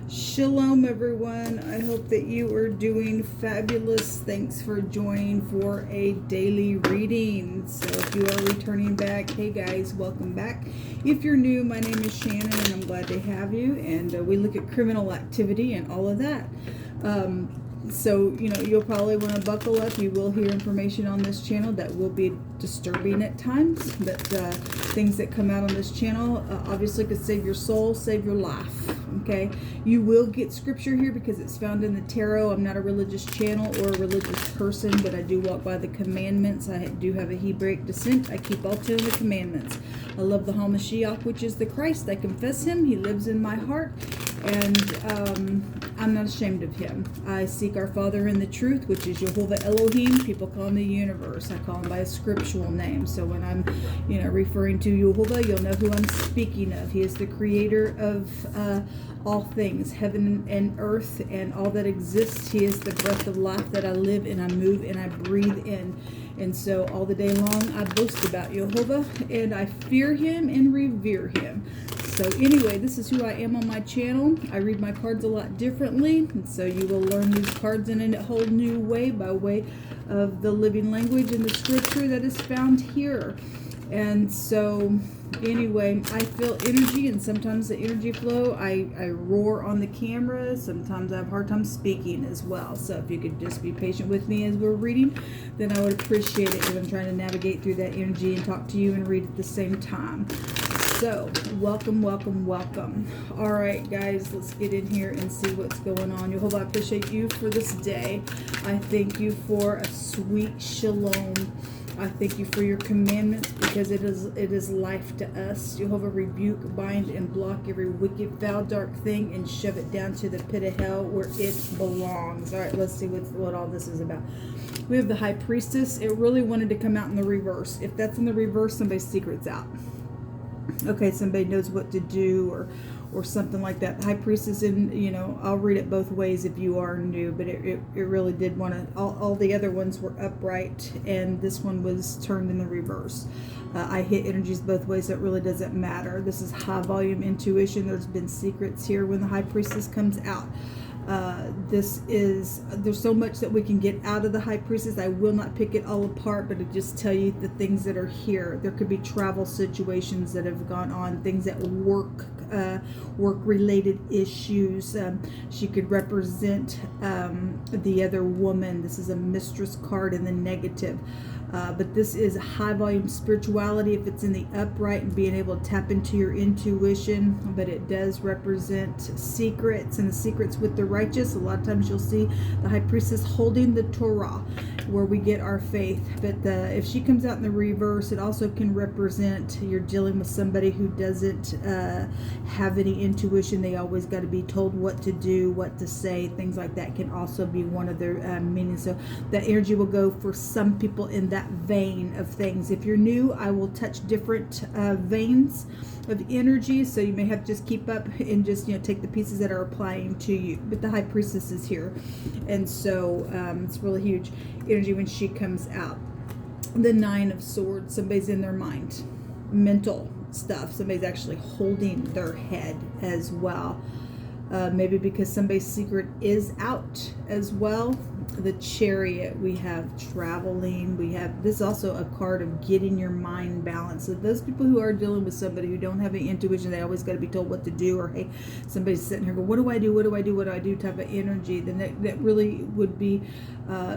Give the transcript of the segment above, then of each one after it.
Shalom, everyone. I hope that you are doing fabulous. Thanks for joining for a daily reading. So if you are returning back, hey guys, welcome back. If you're new, my name is Shannon and I'm glad to have you. And we look at criminal activity and all of that. So, you'll probably want to buckle up. You will hear information on this channel that will be disturbing at times. But things that come out on this channel obviously could save your soul, save your life. Okay? You will get scripture here because it's found in the tarot. I'm not a religious channel or a religious person, but I do walk by the commandments. I do have a Hebraic descent. I keep all 10 of the commandments. I love the HaMashiach, which is the Christ. I confess him. He lives in my heart. And I'm not ashamed of him. I seek our Father in the truth, which is Jehovah Elohim. People call him the universe. I call him by a scriptural name. So when I'm, referring to Jehovah, you'll know who I'm speaking of. He is the creator of all things, heaven and earth, and all that exists. He is the breath of life that I live and I move and I breathe in. And so all the day long, I boast about Jehovah, and I fear him and revere him. So anyway, this is who I am on my channel. I read my cards a lot differently, and so you will learn these cards in a whole new way by way of the living language and the scripture that is found here. And so anyway, I feel energy, and sometimes the energy flow, I roar on the camera. Sometimes I have a hard time speaking as well. So if you could just be patient with me as we're reading, then I would appreciate it, because I'm trying to navigate through that energy and talk to you and read at the same time. So, welcome, welcome, welcome. All right, guys, let's get in here and see what's going on. Jehovah, I appreciate you for this day. I thank you for a sweet shalom. I thank you for your commandments, because it is life to us. Jehovah, rebuke, bind, and block every wicked, foul, dark thing and shove it down to the pit of hell where it belongs. All right, let's see what all this is about. We have the High Priestess. It really wanted to come out in the reverse. If that's in the reverse, somebody's secret's out. Okay, somebody knows what to do or something like that. The High Priestess, I'll read it both ways if you are new, but it really did want to, all the other ones were upright, and this one was turned in the reverse. I hit energies both ways, so it really doesn't matter. This is high volume intuition. There's been secrets here when the High Priestess comes out. There's so much that we can get out of the High Priestess. I will not pick it all apart, but to just tell you the things that are here. There could be travel situations that have gone on, things at work related issues. She could represent the other woman. This is a mistress card in the negative. But this is high volume spirituality if it's in the upright and being able to tap into your intuition. But it does represent secrets, and the secrets with the righteous. A lot of times you'll see the High Priestess holding the Torah, where we get our faith. But if she comes out in the reverse, it also can represent you're dealing with somebody who doesn't have any intuition. They always got to be told what to do, what to say. Things like that can also be one of their meanings. So that energy will go for some people in that vein of things. If you're new, I will touch different veins of energy, so you may have to just keep up and just take the pieces that are applying to you. But the High Priestess is here, and so it's really huge energy when she comes out. The Nine of Swords, somebody's in their mind, mental stuff. Somebody's actually holding their head as well. Maybe because somebody's secret is out as well. The Chariot, we have traveling. We have this also a card of getting your mind balanced. So those people who are dealing with somebody who don't have any intuition, they always got to be told what to do, or hey, somebody's sitting here going, what do I do? What do I do? What do I do? Type of energy. Then that really would be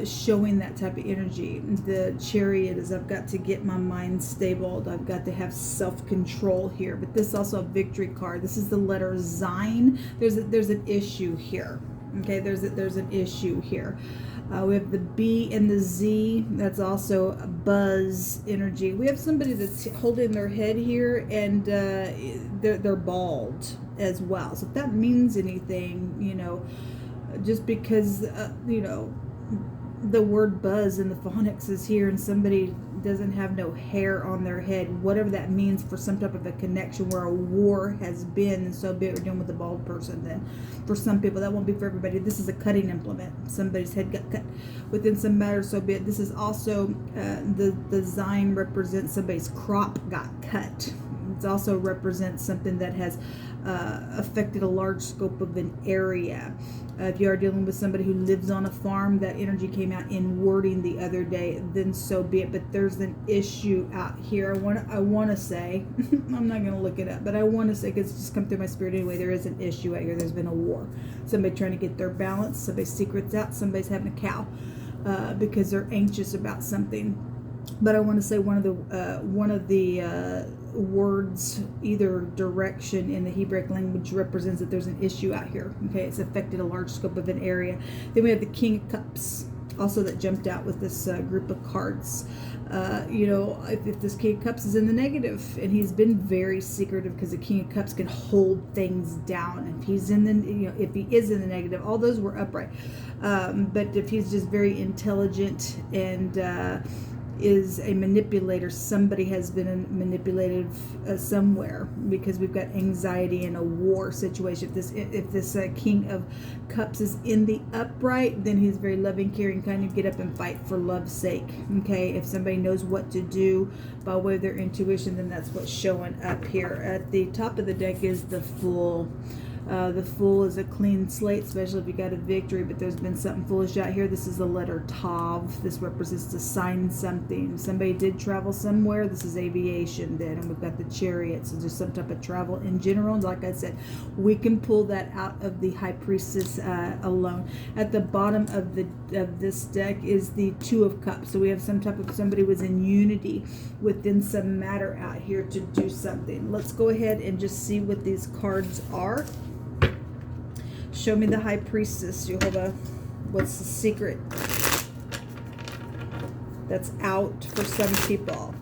showing that type of energy. The Chariot is I've got to get my mind stable. I've got to have self-control here. But this is also a victory card. This is the letter Zayin. There's an issue here. Okay, there's an issue here. We have the B and the Z. That's also a buzz energy. We have somebody that's holding their head here, and they're bald as well. So if that means anything, just because the word buzz in the phonics is here, and somebody doesn't have no hair on their head, whatever that means, for some type of a connection where a war has been, and so be it, we're dealing with a bald person. Then for some people, that won't be for everybody. This is a cutting implement. Somebody's head got cut within some matter, so be it. This is also the Zayin represents somebody's crop got cut. It also represents something that has affected a large scope of an area. If you are dealing with somebody who lives on a farm, that energy came out in wording the other day, then so be it. But there's an issue out here. I want to say, I'm not going to look it up, but I want to say, because it's just come through my spirit anyway, there is an issue out here. There's been a war. Somebody trying to get their balance. Somebody's secrets out. Somebody's having a cow because they're anxious about something. But I want to say one of the words, either direction in the Hebraic language, represents that there's an issue out here. Okay, it's affected a large scope of an area. Then we have the King of Cups, also that jumped out with this group of cards. If this King of Cups is in the negative, and he's been very secretive, because the King of Cups can hold things down. If he's in the, if he is in the negative, all those were upright. But if he's just very intelligent and is a manipulator, somebody has been manipulative somewhere, because we've got anxiety in a war situation. If this King of Cups is in the upright, then he's very loving, caring, kind of get up and fight for love's sake. Okay, if somebody knows what to do by way of their intuition, then that's what's showing up here. At the top of the deck is the Fool. The Fool is a clean slate, especially if you got a victory, but there's been something foolish out here. This is the letter Tav. This represents to sign something. Somebody did travel somewhere. This is aviation then, and we've got the Chariot, so just some type of travel in general. And like I said, we can pull that out of the High Priestess alone. At the bottom of this deck is the Two of Cups. So we have some type of, somebody was in unity within some matter out here to do something. Let's go ahead and just see what these cards are. Show me the High Priestess, Jehovah. What's the secret that's out for some people?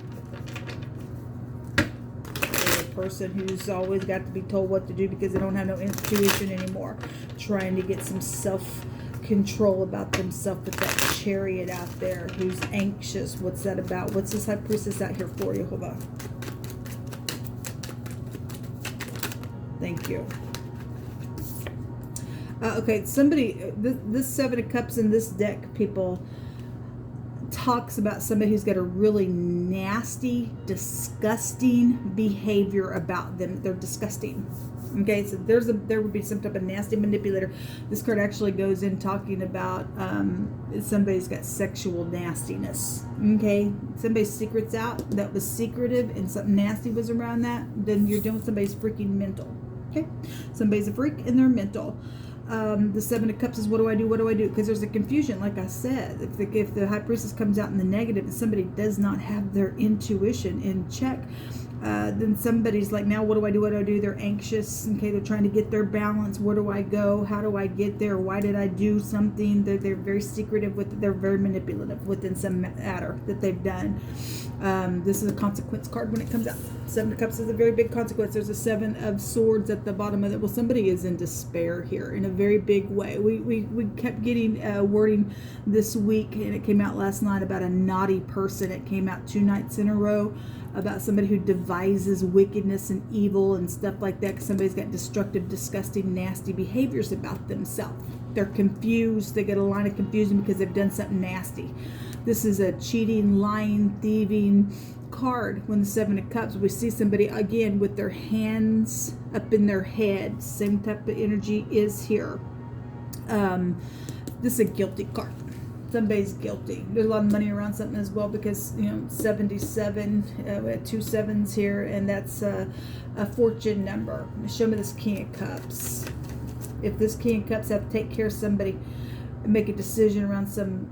There's a person who's always got to be told what to do because they don't have no intuition anymore. Trying to get some self-control about themselves, but that Chariot out there who's anxious. What's that about? What's this High Priestess out here for, Jehovah? Thank you. Okay, somebody, this Seven of Cups in this deck, people, talks about somebody who's got a really nasty, disgusting behavior about them. They're disgusting. Okay, so there would be some type of nasty manipulator. This card actually goes in talking about somebody's got sexual nastiness. Okay, somebody's secret's out, that was secretive, and something nasty was around that, then you're dealing with somebody's freaking mental. Okay, somebody's a freak and they're mental. The Seven of Cups is what do I do? What do I do? Because there's a confusion, like I said. If the High Priestess comes out in the negative and somebody does not have their intuition in check, then somebody's like, now what do I do? What do I do? They're anxious. Okay, they're trying to get their balance. Where do I go? How do I get there? Why did I do something? They're very secretive they're very manipulative within some matter that they've done. This is a consequence card when it comes out. Seven of Cups is a very big consequence. There's a Seven of Swords at the bottom of it. Well, somebody is in despair here in a very big way. We kept getting wording this week, and it came out last night about a naughty person. It came out 2 nights in a row about somebody who devises wickedness and evil and stuff like that. Somebody's got destructive, disgusting, nasty behaviors about themselves. They're confused. They get a line of confusion because they've done something nasty. This is a cheating, lying, thieving card. When the Seven of Cups, we see somebody again with their hands up in their head. Same type of energy is here. This is a guilty card. Somebody's guilty. There's a lot of money around something as well, because 77, we had 2 7s here, and that's a fortune number. Show me this King of Cups. If this King of Cups have to take care of somebody, make a decision around some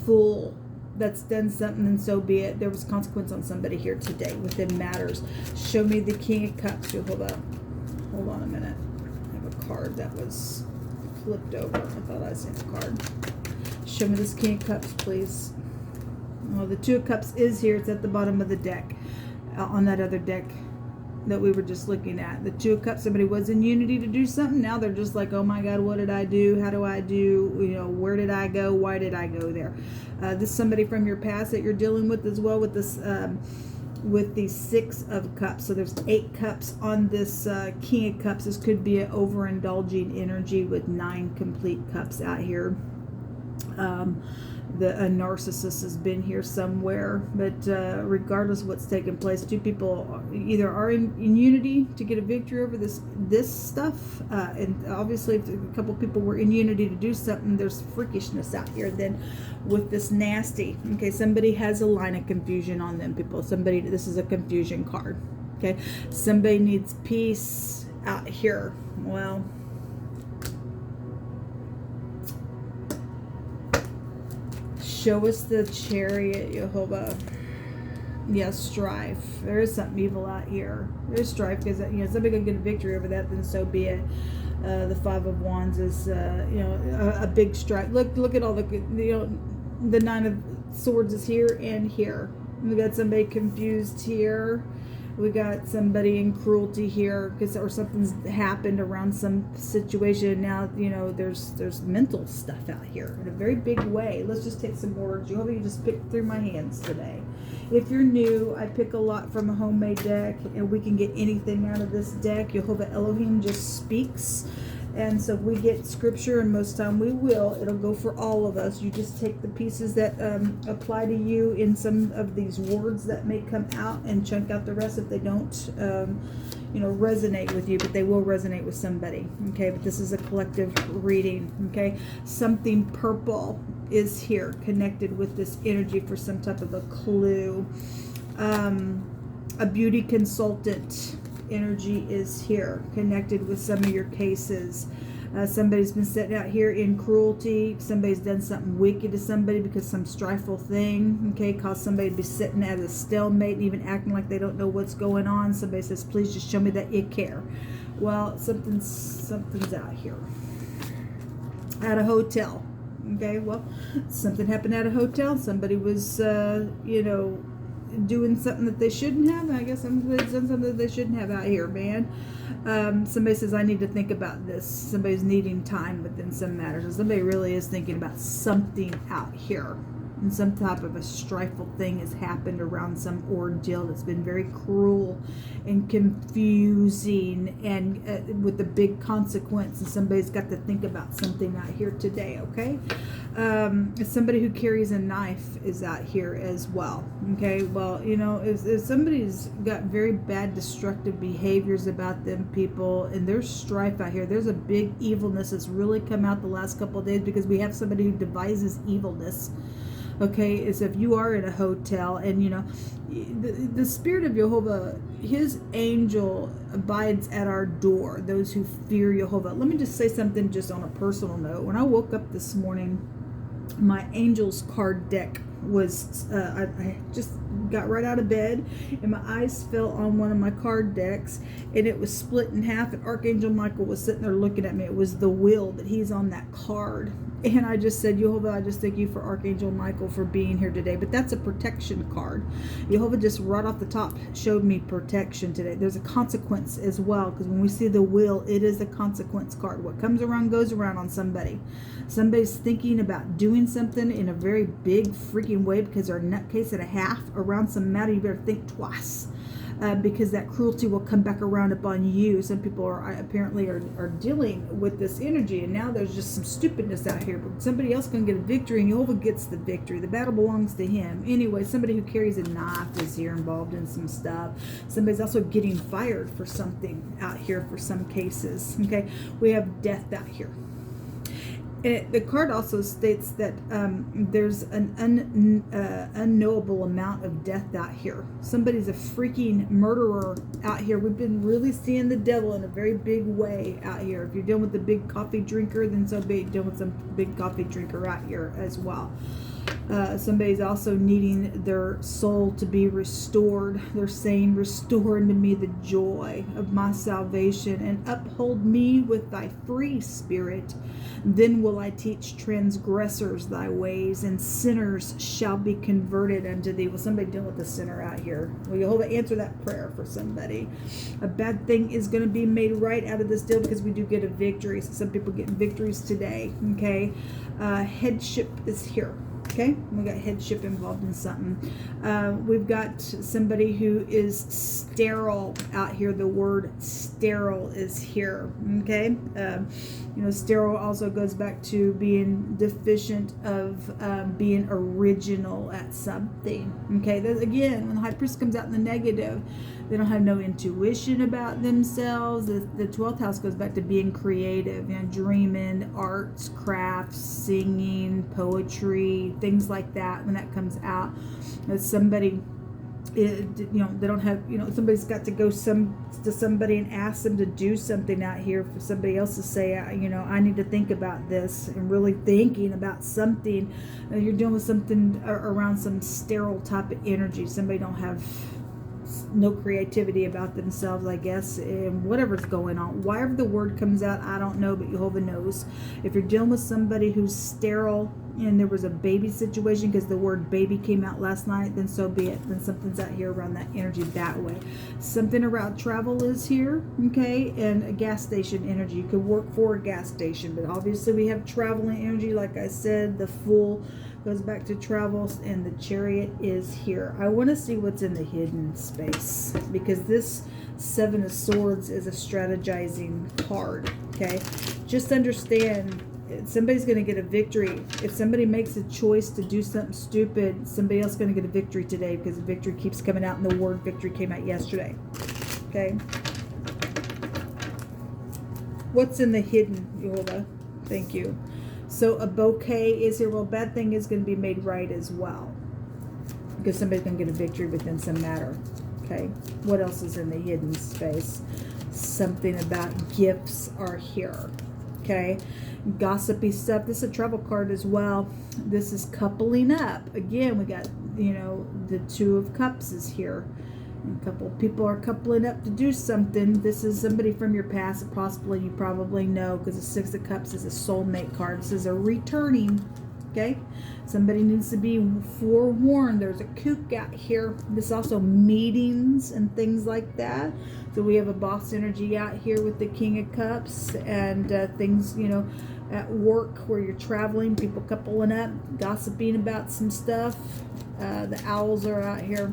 fool that's done something, and so be it. There was consequence on somebody here today within matters. Show me the King of Cups. Hold on a minute. I have a card that was flipped over. I thought I seen a card. Show me this King of Cups, please. Oh, the Two of Cups is here. It's at the bottom of the deck, on that other deck that we were just looking at. The Two of Cups, somebody was in unity to do something. Now they're just like, oh my God, what did I do? How do I do? Where did I go? Why did I go there? This is somebody from your past that you're dealing with as well, with this with the 6 of Cups. So there's 8 cups on this King of Cups. This could be an overindulging energy with 9 complete cups out here. a narcissist has been here somewhere. But regardless of what's taking place, two people either are in unity to get a victory over this stuff, and obviously if a couple people were in unity to do something, there's freakishness out here then with this nasty. Okay, somebody has a line of confusion on them, people. This is a confusion card. Okay, somebody needs peace out here. Well, show us the Chariot, Jehovah. Yes, strife. There is something evil out here. There's strife because somebody gonna get a victory over that. Then so be it. The Five of Wands is a big strife. Look at all the the Nine of Swords is here and here. We got somebody confused here. We got somebody in cruelty here or something's happened around some situation. Now, there's mental stuff out here in a very big way. Let's just take some words. You hope you just pick through my hands today. If you're new, I pick a lot from a homemade deck, and we can get anything out of this deck. Jehovah Elohim just speaks. And so if we get scripture, and most time we will, it'll go for all of us. You just take the pieces that apply to you in some of these words that may come out and chunk out the rest if they don't, resonate with you, but they will resonate with somebody. Okay, but this is a collective reading. Okay, something purple is here connected with this energy for some type of a clue. A beauty consultant energy is here connected with some of your cases. Somebody's been sitting out here in cruelty. Somebody's done something wicked to somebody because some strifeful thing, okay, caused somebody to be sitting at a stalemate and even acting like they don't know what's going on. Somebody says, please just show me that you care. Well, something's out here at a hotel. Okay, well, something happened at a hotel. Somebody was doing something that they shouldn't have. I guess somebody's done something that they shouldn't have out here, man. Somebody says, I need to think about this. Somebody's needing time within some matters. And somebody really is thinking about something out here. And some type of a strifeful thing has happened around some ordeal that's been very cruel and confusing and with a big consequence. And somebody's got to think about something out here today, okay? Somebody who carries a knife is out here as well. Okay, well, if somebody's got very bad destructive behaviors about them, people, and there's strife out here, there's a big evilness that's really come out the last couple of days because we have somebody who devises evilness. Okay, is if you are in a hotel and the spirit of Jehovah, his angel abides at our door, those who fear Jehovah. Let me just say something just on a personal note. When I woke up this morning, my angels card deck was I just got right out of bed and my eyes fell on one of my card decks and it was split in half, and Archangel Michael was sitting there looking at me. It was the will that he's on that card. And I just said, Jehovah, I just thank you for Archangel Michael for being here today. But that's a protection card. Jehovah just right off the top showed me protection today. There's a consequence as well, because when we see the will, it is a consequence card. What comes around goes around on somebody. Somebody's thinking about doing something in a very big freaking way because they're a nutcase and a half around some matter. You better think twice. Because that cruelty will come back around upon you. Some people are dealing with this energy, and now there's just some stupidness out here. But somebody else can get a victory, and Jehovah gets the victory. The battle belongs to him. Anyway, somebody who carries a knife is here involved in some stuff. Somebody's also getting fired for something out here for some cases. Okay, we have death out here. The card also states that there's an unknowable amount of death out here. Somebody's a freaking murderer out here. We've been really seeing the devil in a very big way out here. If you're dealing with a big coffee drinker, then so be dealing with some big coffee drinker out here as well. Somebody's also needing their soul to be restored. They're saying, restore unto me the joy of my salvation and uphold me with thy free spirit. Then will I teach transgressors thy ways, and sinners shall be converted unto thee. Well, somebody dealing with a sinner out here. Will Jehovah answer that prayer for somebody? A bad thing is going to be made right out of this deal because we do get a victory. So some people get victories today. Okay, headship is here. Okay, we got headship involved in something. We've got somebody who is sterile out here. The word sterile is here. Okay, sterile also goes back to being deficient of being original at something. Okay, again, when the high priest comes out in the negative, they don't have no intuition about themselves. The 12th house goes back to being creative, dreaming, arts, crafts, singing, poetry, things like that. When that comes out, somebody, they don't have, somebody's got to go to somebody and ask them to do something out here for somebody else to say, I need to think about this, and really thinking about something. You're dealing with something around some sterile type of energy. Somebody don't have no creativity about themselves, I guess, and whatever's going on. Wherever the word comes out, I don't know, but Jehovah knows. If you're dealing with somebody who's sterile and there was a baby situation, because the word baby came out last night, then so be it. Then something's out here around that energy that way. Something around travel is here, okay, and a gas station energy. You could work for a gas station, but obviously we have traveling energy. Like I said, the Fool goes back to travels, and the Chariot is here. I want to see what's in the hidden space, because this 7 of Swords is a strategizing card. Okay, just understand, somebody's going to get a victory. If somebody makes a choice to do something stupid, somebody else is going to get a victory today, because the victory keeps coming out, and the word victory came out yesterday. Okay, what's in the hidden, Yola? Thank you. So a bouquet is here. Well, bad thing is going to be made right as well, because somebody's going to get a victory within some matter. Okay, what else is in the hidden space? Something about gifts are here. Okay, gossipy stuff. This is a travel card as well. This is coupling up. Again, we got, the 2 of Cups is here. A couple people are coupling up to do something. This is somebody from your past, possibly you probably know, because the 6 of Cups is a soulmate card. This is a returning. Okay, somebody needs to be forewarned. There's a kook out here. This also meetings and things like that. So we have a boss energy out here with the King of Cups, and things, at work where you're traveling, people coupling up, gossiping about some stuff. The owls are out here.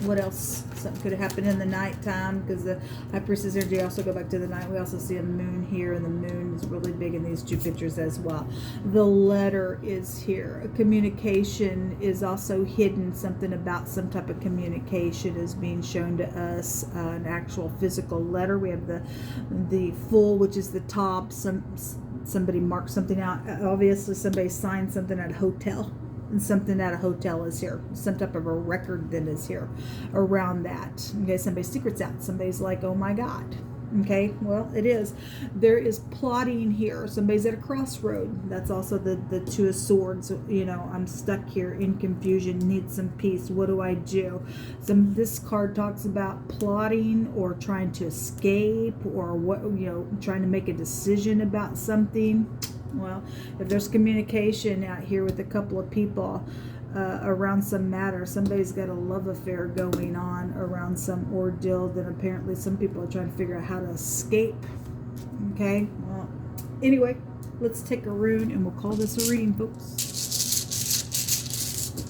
What else? Something could have happened in the nighttime, because the High Priestess energy also go back to the night. We also see a moon here, and the moon is really big in these 2 pictures as well. The letter is here. A communication is also hidden. Something about some type of communication is being shown to us. An actual physical letter. We have the Fool, which is the top. Somebody marked something out. Obviously, somebody signed something at a hotel. And something at a hotel is here. Some type of a record that is here around that. Okay, somebody's secret's out. Somebody's like, oh my God. Okay, well, it is. There is plotting here. Somebody's at a crossroad. That's also the 2 of Swords. I'm stuck here in confusion, need some peace. What do I do? This card talks about plotting or trying to escape, or trying to make a decision about something. Well, if there's communication out here with a couple of people around some matter, somebody's got a love affair going on around some ordeal, then apparently some people are trying to figure out how to escape. Okay, well, anyway, let's take a rune and we'll call this a reading, folks.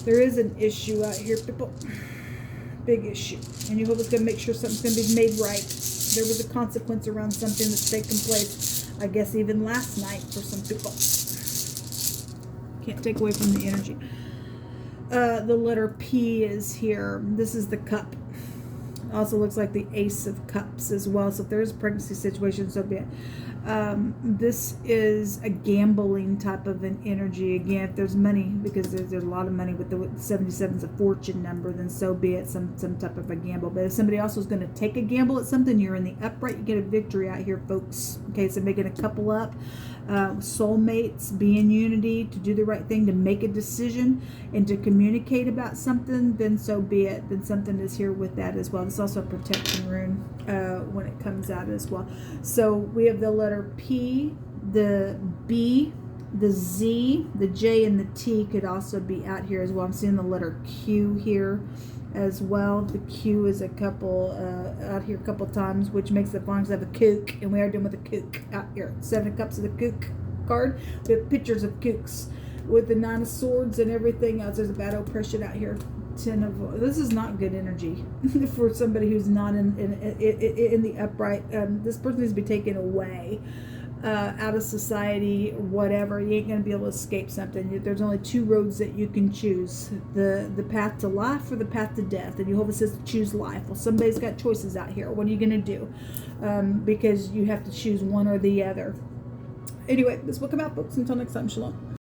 There is an issue out here, people. Big issue. And you hope it's going to make sure something's going to be made right. There was a consequence around something that's taken place, I guess even last night for some people. Can't take away from the energy. The letter P is here. This is the cup. Also looks like the Ace of Cups as well. So if there is a pregnancy situation, so be it. This is a gambling type of an energy. Again, if there's money, because there's a lot of money with the 77's a fortune number, then so be it, some type of a gamble. But if somebody else is going to take a gamble at something, you're in the upright, you get a victory out here, folks. Okay, so making a couple up. Soulmates, be in unity, to do the right thing, to make a decision, and to communicate about something, then so be it. Then something is here with that as well. This is also a protection rune when it comes out as well. So we have the letter P, the B, the Z, the J, and the T could also be out here as well. I'm seeing the letter Q here as well. The Q is a couple out here a couple times, which makes the fonts have a kook, and we are dealing with a kook out here. 7 of Cups of the kook card. We have pictures of kooks. with the 9 of Swords and everything else. There's a bad oppression out here. 10 of, this is not good energy for somebody who's not in the upright. This person needs to be taken away out of society, whatever. You ain't gonna be able to escape something. There's only 2 roads that you can choose: the path to life or the path to death. And Jehovah says to choose life. Well, somebody's got choices out here. What are you gonna do? Because you have to choose one or the other. Anyway, this will come out, folks. Until next time, shalom.